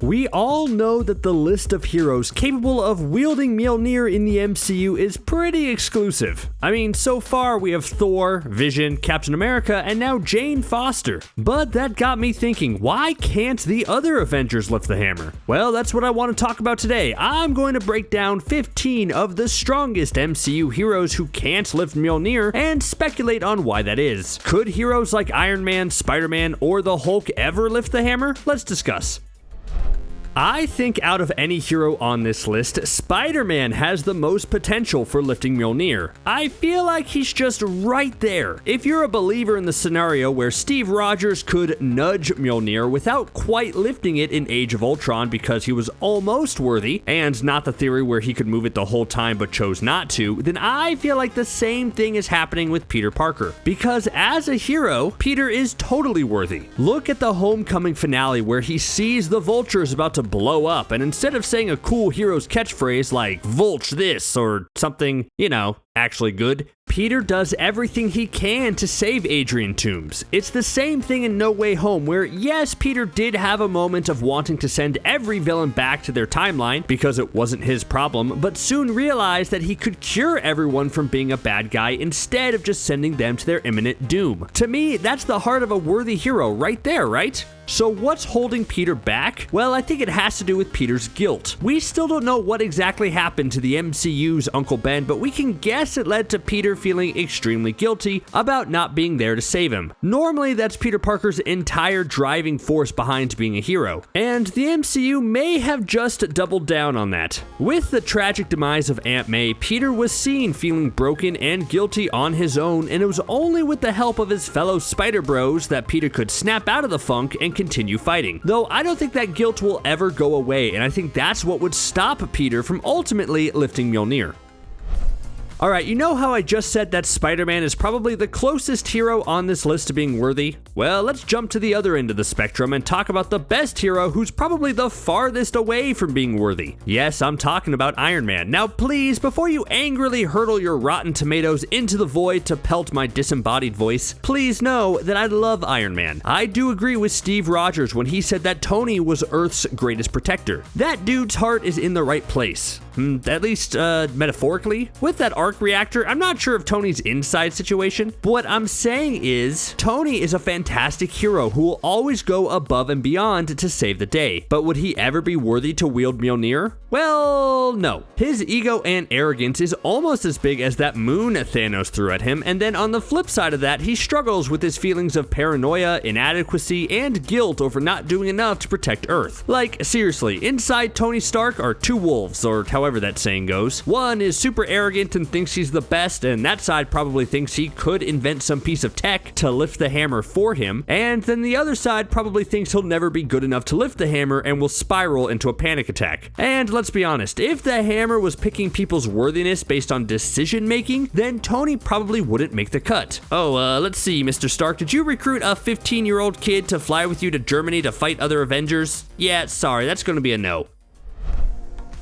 We all know that the list of heroes capable of wielding Mjolnir in the MCU is pretty exclusive. I mean, so far we have Thor, Vision, Captain America, and now Jane Foster. But that got me thinking, why can't the other Avengers lift the hammer? Well, that's what I want to talk about today. I'm going to break down 15 of the strongest MCU heroes who can't lift Mjolnir and speculate on why that is. Could heroes like Iron Man, Spider-Man, or the Hulk ever lift the hammer? Let's discuss. I think out of any hero on this list, Spider-Man has the most potential for lifting Mjolnir. I feel like he's just right there. If you're a believer in the scenario where Steve Rogers could nudge Mjolnir without quite lifting it in Age of Ultron because he was almost worthy, and not the theory where he could move it the whole time but chose not to, then I feel like the same thing is happening with Peter Parker. Because as a hero, Peter is totally worthy. Look at the Homecoming finale where he sees the Vultures about to blow up, and instead of saying a cool hero's catchphrase like "Vulch this" or something, actually good, Peter does everything he can to save Adrian Toomes. It's the same thing in No Way Home, where yes, Peter did have a moment of wanting to send every villain back to their timeline because it wasn't his problem, but soon realized that he could cure everyone from being a bad guy instead of just sending them to their imminent doom. To me, that's the heart of a worthy hero right there, right? So what's holding Peter back? Well, I think it has to do with Peter's guilt. We still don't know what exactly happened to the MCU's Uncle Ben, but we can guess it led to Peter feeling extremely guilty about not being there to save him. Normally, that's Peter Parker's entire driving force behind being a hero, and the MCU may have just doubled down on that. With the tragic demise of Aunt May, Peter was seen feeling broken and guilty on his own, and it was only with the help of his fellow Spider Bros that Peter could snap out of the funk and continue fighting. Though I don't think that guilt will ever go away, and I think that's what would stop Peter from ultimately lifting Mjolnir. Alright, you know how I just said that Spider-Man is probably the closest hero on this list to being worthy? Well, let's jump to the other end of the spectrum and talk about the best hero who's probably the farthest away from being worthy. Yes, I'm talking about Iron Man. Now please, before you angrily hurtle your rotten tomatoes into the void to pelt my disembodied voice, please know that I love Iron Man. I do agree with Steve Rogers when he said that Tony was Earth's greatest protector. That dude's heart is in the right place. At least, metaphorically. With that arc reactor, I'm not sure of Tony's inside situation. But what I'm saying is, Tony is a fantastic hero who will always go above and beyond to save the day. But would he ever be worthy to wield Mjolnir? Well, no. His ego and arrogance is almost as big as that moon Thanos threw at him, and then on the flip side of that, he struggles with his feelings of paranoia, inadequacy, and guilt over not doing enough to protect Earth. Like, seriously, inside Tony Stark are two wolves, or however that saying goes. One is super arrogant and thinks he's the best, and that side probably thinks he could invent some piece of tech to lift the hammer for him, and then the other side probably thinks he'll never be good enough to lift the hammer and will spiral into a panic attack. And let's be honest, if the hammer was picking people's worthiness based on decision making, then Tony probably wouldn't make the cut. Oh, let's see, Mr. Stark, did you recruit a 15-year-old kid to fly with you to Germany to fight other Avengers? Yeah, sorry, that's gonna be a no.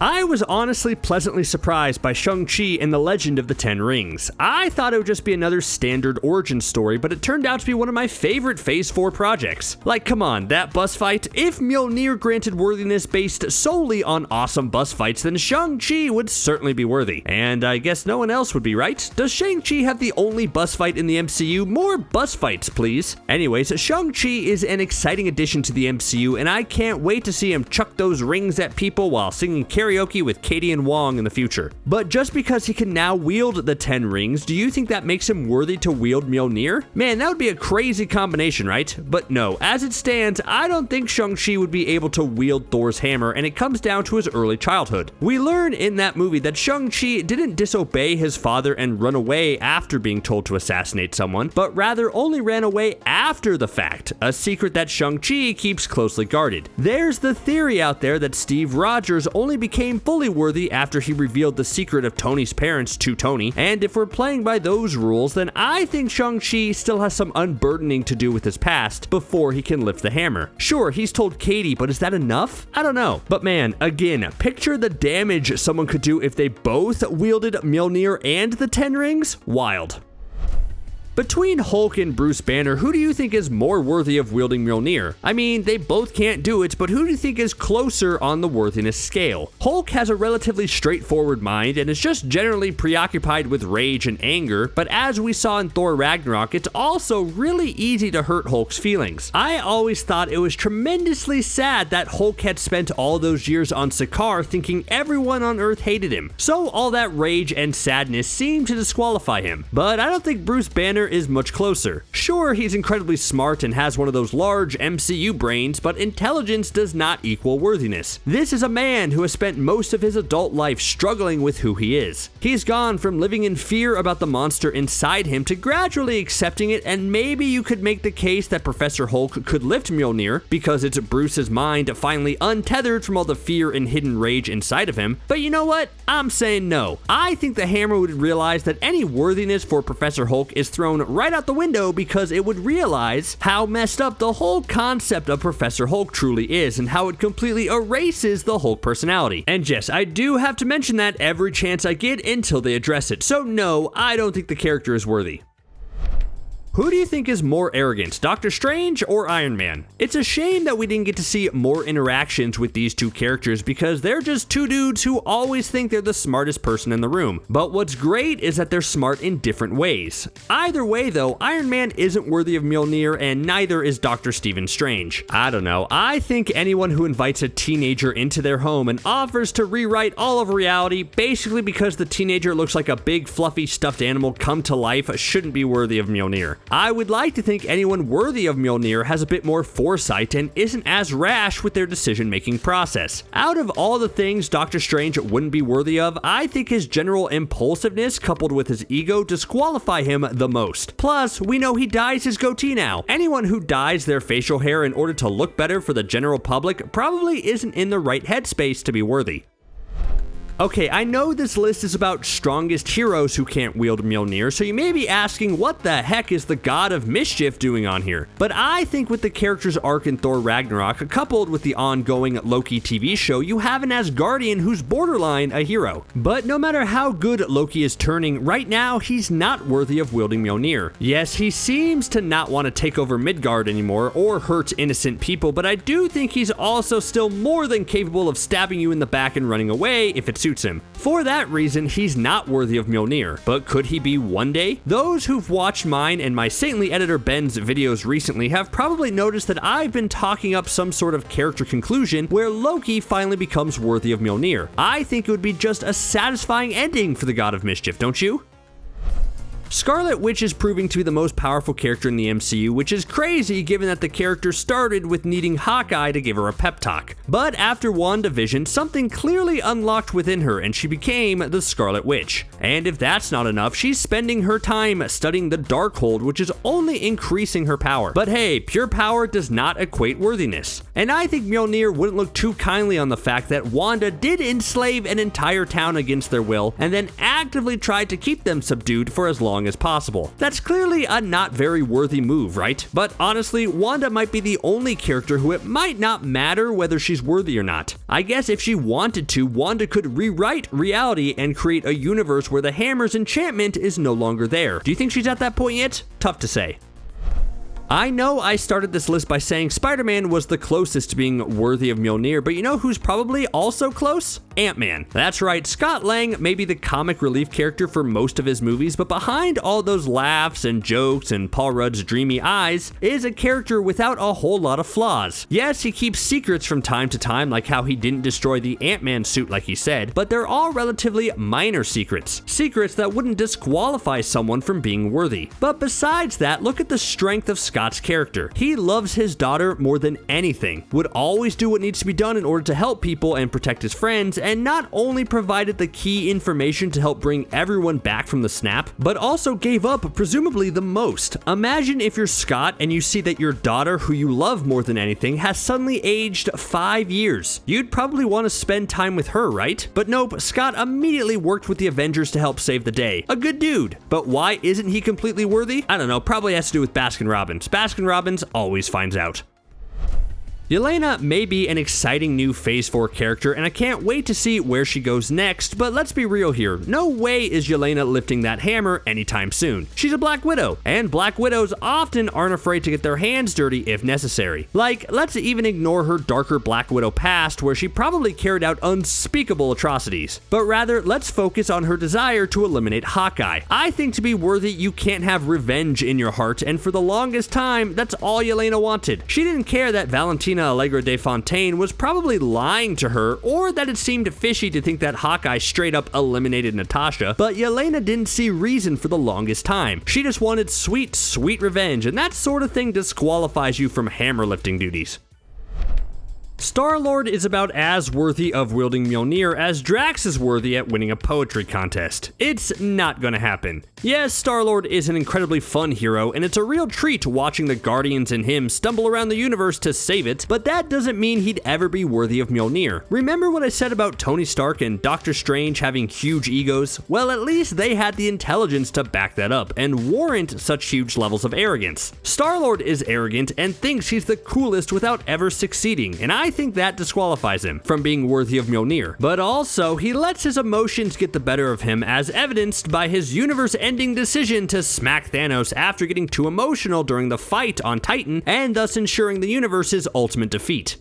I was honestly pleasantly surprised by Shang-Chi and the Legend of the Ten Rings. I thought it would just be another standard origin story, but it turned out to be one of my favorite Phase 4 projects. Like, come on, that bus fight? If Mjolnir granted worthiness based solely on awesome bus fights, then Shang-Chi would certainly be worthy. And I guess no one else would be, right? Does Shang-Chi have the only bus fight in the MCU? More bus fights, please. Anyways, Shang-Chi is an exciting addition to the MCU, and I can't wait to see him chuck those rings at people while singing karaoke with Katie and Wong in the future. But just because he can now wield the 10 rings, do you think that makes him worthy to wield Mjolnir? Man, that would be a crazy combination, right? But no, as it stands, I don't think Shang-Chi would be able to wield Thor's hammer, and it comes down to his early childhood. We learn in that movie that Shang-Chi didn't disobey his father and run away after being told to assassinate someone, but rather only ran away after the fact, a secret that Shang-Chi keeps closely guarded. There's the theory out there that Steve Rogers only became fully worthy after he revealed the secret of Tony's parents to Tony, and if we're playing by those rules, then I think Shang-Chi still has some unburdening to do with his past before he can lift the hammer. Sure, he's told Katie, but is that enough? I don't know. But man, again, picture the damage someone could do if they both wielded Mjolnir and the Ten Rings. Wild. Between Hulk and Bruce Banner, who do you think is more worthy of wielding Mjolnir? I mean, they both can't do it, but who do you think is closer on the worthiness scale? Hulk has a relatively straightforward mind and is just generally preoccupied with rage and anger, but as we saw in Thor Ragnarok, it's also really easy to hurt Hulk's feelings. I always thought it was tremendously sad that Hulk had spent all those years on Sakaar thinking everyone on Earth hated him, so all that rage and sadness seemed to disqualify him. But I don't think Bruce Banner is much closer. Sure, he's incredibly smart and has one of those large MCU brains, but intelligence does not equal worthiness. This is a man who has spent most of his adult life struggling with who he is. He's gone from living in fear about the monster inside him to gradually accepting it, and maybe you could make the case that Professor Hulk could lift Mjolnir because it's Bruce's mind finally untethered from all the fear and hidden rage inside of him. But you know what? I'm saying no. I think the hammer would realize that any worthiness for Professor Hulk is thrown right out the window because it would realize how messed up the whole concept of Professor Hulk truly is and how it completely erases the Hulk personality. And yes, I do have to mention that every chance I get until they address it. So no, I don't think the character is worthy. Who do you think is more arrogant, Doctor Strange or Iron Man? It's a shame that we didn't get to see more interactions with these two characters because they're just two dudes who always think they're the smartest person in the room. But what's great is that they're smart in different ways. Either way though, Iron Man isn't worthy of Mjolnir and neither is Dr. Stephen Strange. I don't know, I think anyone who invites a teenager into their home and offers to rewrite all of reality basically because the teenager looks like a big fluffy stuffed animal come to life shouldn't be worthy of Mjolnir. I would like to think anyone worthy of Mjolnir has a bit more foresight and isn't as rash with their decision-making process. Out of all the things Doctor Strange wouldn't be worthy of, I think his general impulsiveness coupled with his ego disqualify him the most. Plus, we know he dyes his goatee now. Anyone who dyes their facial hair in order to look better for the general public probably isn't in the right headspace to be worthy. Okay, I know this list is about strongest heroes who can't wield Mjolnir, so you may be asking what the heck is the God of Mischief doing on here? But I think with the character's arc in Thor Ragnarok, coupled with the ongoing Loki TV show, you have an Asgardian who's borderline a hero. But no matter how good Loki is turning, right now he's not worthy of wielding Mjolnir. Yes, he seems to not want to take over Midgard anymore or hurt innocent people, but I do think he's also still more than capable of stabbing you in the back and running away if it's suits him. For that reason, he's not worthy of Mjolnir, but could he be one day? Those who've watched mine and my saintly editor Ben's videos recently have probably noticed that I've been talking up some sort of character conclusion where Loki finally becomes worthy of Mjolnir. I think it would be just a satisfying ending for the God of Mischief, don't you? Scarlet Witch is proving to be the most powerful character in the MCU, which is crazy given that the character started with needing Hawkeye to give her a pep talk. But after WandaVision, something clearly unlocked within her and she became the Scarlet Witch. And if that's not enough, she's spending her time studying the Darkhold, which is only increasing her power. But hey, pure power does not equate worthiness. And I think Mjolnir wouldn't look too kindly on the fact that Wanda did enslave an entire town against their will and then actively tried to keep them subdued for as long as possible. That's clearly a not very worthy move, right? But honestly, Wanda might be the only character who it might not matter whether she's worthy or not. I guess if she wanted to, Wanda could rewrite reality and create a universe where the hammer's enchantment is no longer there. Do you think she's at that point yet? Tough to say. I know I started this list by saying Spider-Man was the closest to being worthy of Mjolnir, but you know who's probably also close? Ant-Man. That's right, Scott Lang may be the comic relief character for most of his movies, but behind all those laughs and jokes and Paul Rudd's dreamy eyes is a character without a whole lot of flaws. Yes, he keeps secrets from time to time, like how he didn't destroy the Ant-Man suit like he said, but they're all relatively minor secrets. Secrets that wouldn't disqualify someone from being worthy. But besides that, look at the strength of Scott's character. He loves his daughter more than anything, would always do what needs to be done in order to help people and protect his friends, and not only provided the key information to help bring everyone back from the snap, but also gave up presumably the most. Imagine if you're Scott and you see that your daughter, who you love more than anything, has suddenly aged 5 years. You'd probably want to spend time with her, right? But nope, Scott immediately worked with the Avengers to help save the day. A good dude. But why isn't he completely worthy? I don't know, probably has to do with Baskin-Robbins. Baskin-Robbins always finds out. Yelena may be an exciting new Phase 4 character, and I can't wait to see where she goes next, but let's be real here. No way is Yelena lifting that hammer anytime soon. She's a Black Widow, and Black Widows often aren't afraid to get their hands dirty if necessary. Like, let's even ignore her darker Black Widow past, where she probably carried out unspeakable atrocities. But rather, let's focus on her desire to eliminate Hawkeye. I think to be worthy, you can't have revenge in your heart, and for the longest time, that's all Yelena wanted. She didn't care that Valentina Allegra de Fontaine was probably lying to her, or that it seemed fishy to think that Hawkeye straight up eliminated Natasha, but Yelena didn't see reason for the longest time. She just wanted sweet, sweet revenge, and that sort of thing disqualifies you from hammer lifting duties. Star-Lord is about as worthy of wielding Mjolnir as Drax is worthy at winning a poetry contest. It's not gonna happen. Yes, Star-Lord is an incredibly fun hero, and it's a real treat watching the Guardians and him stumble around the universe to save it, but that doesn't mean he'd ever be worthy of Mjolnir. Remember what I said about Tony Stark and Doctor Strange having huge egos? Well, at least they had the intelligence to back that up and warrant such huge levels of arrogance. Star-Lord is arrogant and thinks he's the coolest without ever succeeding, and I think that disqualifies him from being worthy of Mjolnir. But also, he lets his emotions get the better of him, as evidenced by his universe-ending decision to smack Thanos after getting too emotional during the fight on Titan, and thus ensuring the universe's ultimate defeat.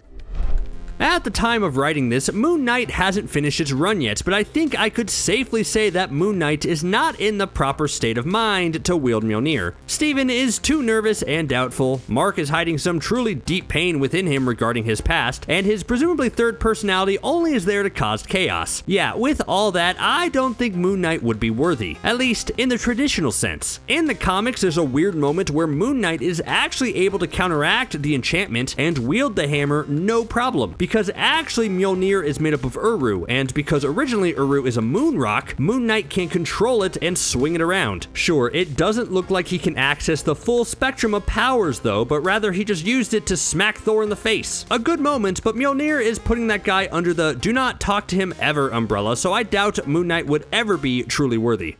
At the time of writing this, Moon Knight hasn't finished its run yet, but I think I could safely say that Moon Knight is not in the proper state of mind to wield Mjolnir. Steven is too nervous and doubtful, Mark is hiding some truly deep pain within him regarding his past, and his presumably third personality only is there to cause chaos. Yeah, with all that, I don't think Moon Knight would be worthy, at least in the traditional sense. In the comics, there's a weird moment where Moon Knight is actually able to counteract the enchantment and wield the hammer no problem, because actually Mjolnir is made up of Uru, and because originally Uru is a moon rock, Moon Knight can control it and swing it around. Sure, it doesn't look like he can access the full spectrum of powers though, but rather he just used it to smack Thor in the face. A good moment, but Mjolnir is putting that guy under the do not talk to him ever umbrella, so I doubt Moon Knight would ever be truly worthy.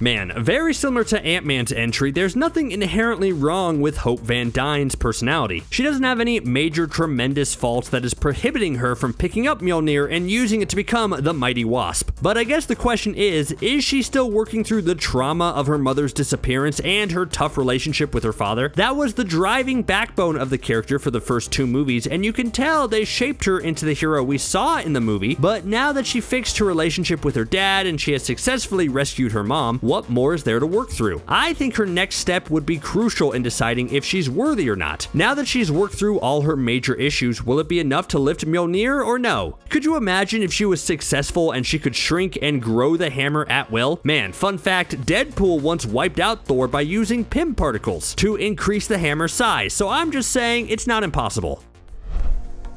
Man, very similar to Ant-Man's entry, there's nothing inherently wrong with Hope Van Dyne's personality. She doesn't have any major tremendous fault that is prohibiting her from picking up Mjolnir and using it to become the mighty Wasp. But I guess the question is she still working through the trauma of her mother's disappearance and her tough relationship with her father? That was the driving backbone of the character for the first two movies, and you can tell they shaped her into the hero we saw in the movie, but now that she fixed her relationship with her dad and she has successfully rescued her mom, what more is there to work through? I think her next step would be crucial in deciding if she's worthy or not. Now that she's worked through all her major issues, will it be enough to lift Mjolnir or no? Could you imagine if she was successful and she could shrink and grow the hammer at will? Man, fun fact, Deadpool once wiped out Thor by using Pym particles to increase the hammer's size, so I'm just saying it's not impossible.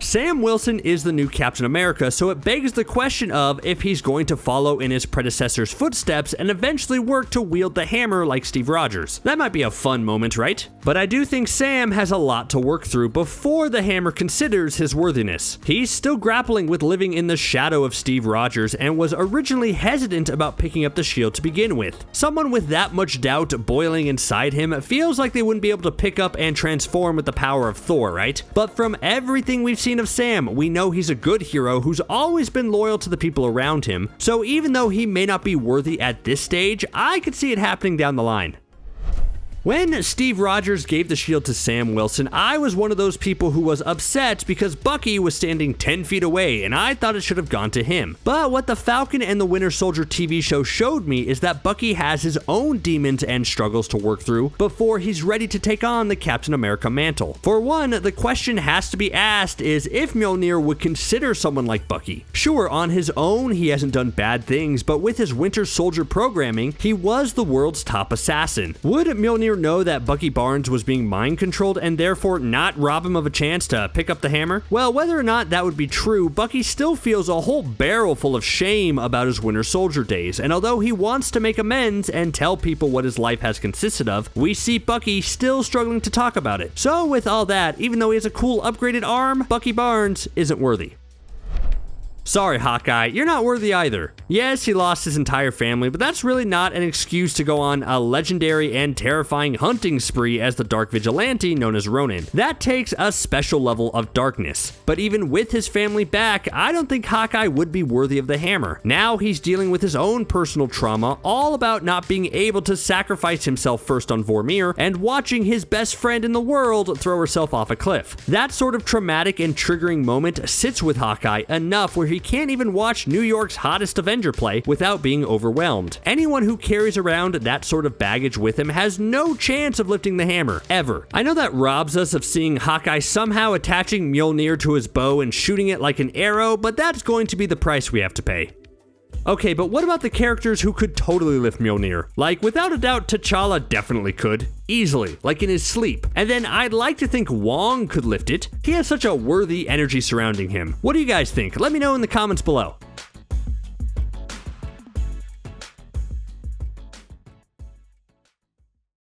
Sam Wilson is the new Captain America, so it begs the question of if he's going to follow in his predecessor's footsteps and eventually work to wield the hammer like Steve Rogers. That might be a fun moment, right? But I do think Sam has a lot to work through before the hammer considers his worthiness. He's still grappling with living in the shadow of Steve Rogers and was originally hesitant about picking up the shield to begin with. Someone with that much doubt boiling inside him feels like they wouldn't be able to pick up and transform with the power of Thor, right? But from everything we've seen of Sam, we know he's a good hero who's always been loyal to the people around him, so even though he may not be worthy at this stage, I could see it happening down the line. When Steve Rogers gave the shield to Sam Wilson, I was one of those people who was upset because Bucky was standing 10 feet away and I thought it should have gone to him. But what the Falcon and the Winter Soldier TV show showed me is that Bucky has his own demons and struggles to work through before he's ready to take on the Captain America mantle. For one, the question has to be asked is if Mjolnir would consider someone like Bucky. Sure, on his own he hasn't done bad things, but with his Winter Soldier programming, he was the world's top assassin. Would Mjolnir know that Bucky Barnes was being mind controlled and therefore not rob him of a chance to pick up the hammer? Well, whether or not that would be true, Bucky still feels a whole barrel full of shame about his Winter Soldier days, and although he wants to make amends and tell people what his life has consisted of, we see Bucky still struggling to talk about it. So with all that, even though he has a cool upgraded arm, Bucky Barnes isn't worthy. Sorry, Hawkeye, you're not worthy either. Yes, he lost his entire family, but that's really not an excuse to go on a legendary and terrifying hunting spree as the Dark Vigilante known as Ronin. That takes a special level of darkness. But even with his family back, I don't think Hawkeye would be worthy of the hammer. Now he's dealing with his own personal trauma, all about not being able to sacrifice himself first on Vormir and watching his best friend in the world throw herself off a cliff. That sort of traumatic and triggering moment sits with Hawkeye enough where he can't even watch New York's hottest Avenger play without being overwhelmed. Anyone who carries around that sort of baggage with him has no chance of lifting the hammer, ever. I know that robs us of seeing Hawkeye somehow attaching Mjolnir to his bow and shooting it like an arrow, but that's going to be the price we have to pay. Okay, but what about the characters who could totally lift Mjolnir? Like, without a doubt, T'Challa definitely could. Easily, like in his sleep. And then I'd like to think Wong could lift it. He has such a worthy energy surrounding him. What do you guys think? Let me know in the comments below.